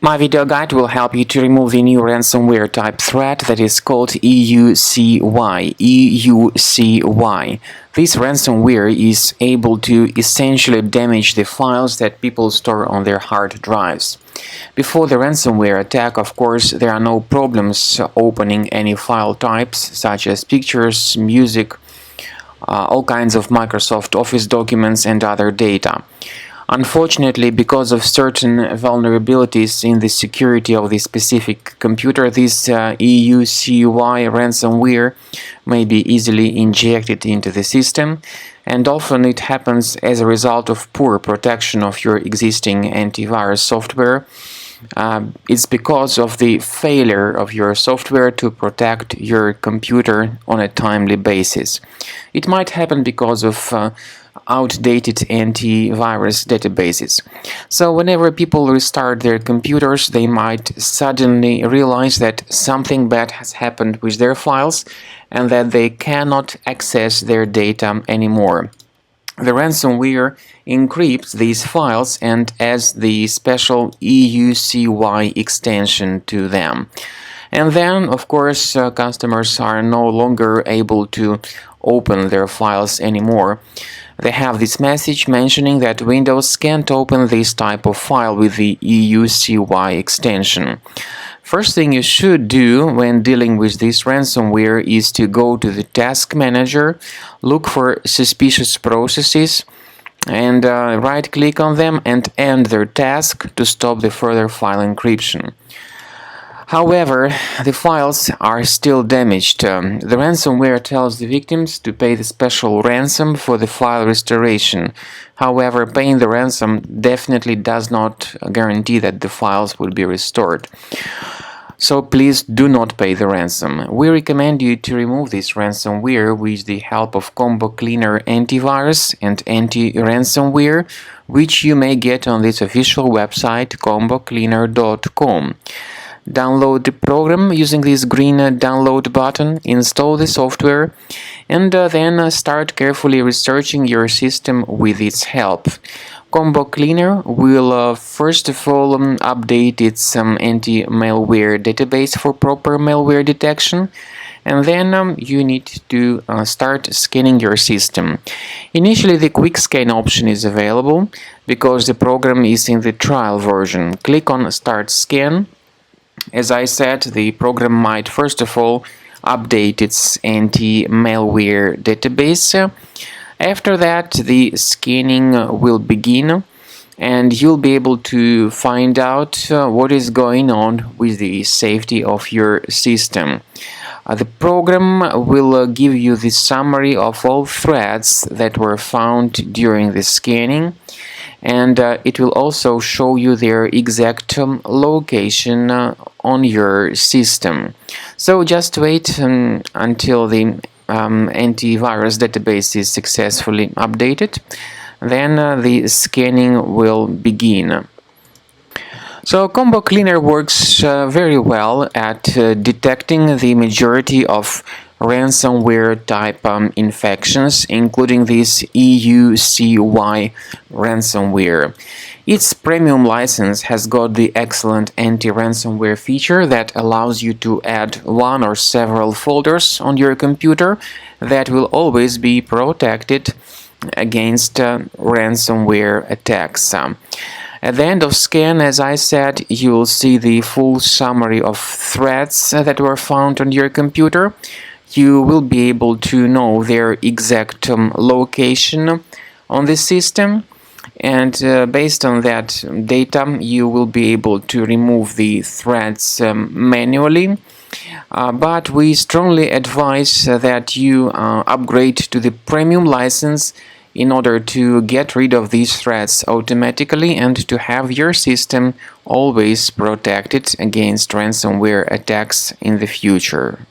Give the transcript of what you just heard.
My video guide will help you to remove the new ransomware type threat that is called Eucy. Eucy. This ransomware is able to essentially damage the files that people store on their hard drives. Before the ransomware attack, of course, there are no problems opening any file types such as pictures, music, all kinds of Microsoft Office documents and other data. Unfortunately, because of certain vulnerabilities in the security of the specific computer, this Eucy ransomware may be easily injected into the system, and often it happens as a result of poor protection of your existing antivirus software. It's because of the failure of your software to protect your computer on a timely basis. It might happen because of outdated antivirus databases. So whenever people restart their computers, they might suddenly realize that something bad has happened with their files and that they cannot access their data anymore. The ransomware encrypts these files and adds the special Eucy extension to them. And then, of course, customers are no longer able to open their files anymore. They have this message mentioning that Windows can't open this type of file with the Eucy extension. First thing you should do when dealing with this ransomware is to go to the task manager, look for suspicious processes, and right-click on them and end their task to stop the further file encryption. However, the files are still damaged. The ransomware tells the victims to pay the special ransom for the file restoration. However, paying the ransom definitely does not guarantee that the files will be restored. So please do not pay the ransom. We recommend you to remove this ransomware with the help of Combo Cleaner antivirus and anti-ransomware, which you may get on this official website combocleaner.com. Download the program using this green download button, install the software, and then start carefully researching your system with its help. Combo Cleaner will first of all update its anti-malware database for proper malware detection, and then you need to start scanning your system. Initially, the quick scan option is available because the program is in the trial version. Click on Start Scan. As I said, the program might first of all update its anti-malware database. After that, the scanning will begin and you'll be able to find out what is going on with the safety of your system. The program will give you the summary of all threats that were found during the scanning, and it will also show you their exact location on your system. So just wait until the antivirus database is successfully updated, then the scanning will begin. So Combo Cleaner works very well at detecting the majority of ransomware type infections, including this Eucy ransomware. Its premium license has got the excellent anti-ransomware feature that allows you to add one or several folders on your computer that will always be protected against ransomware attacks. At the end of scan, as I said, you will see the full summary of threats that were found on your computer. You will be able to know their exact location on the system, and based on that data you will be able to remove the threats manually. But we strongly advise that you upgrade to the premium license in order to get rid of these threats automatically and to have your system always protected against ransomware attacks in the future.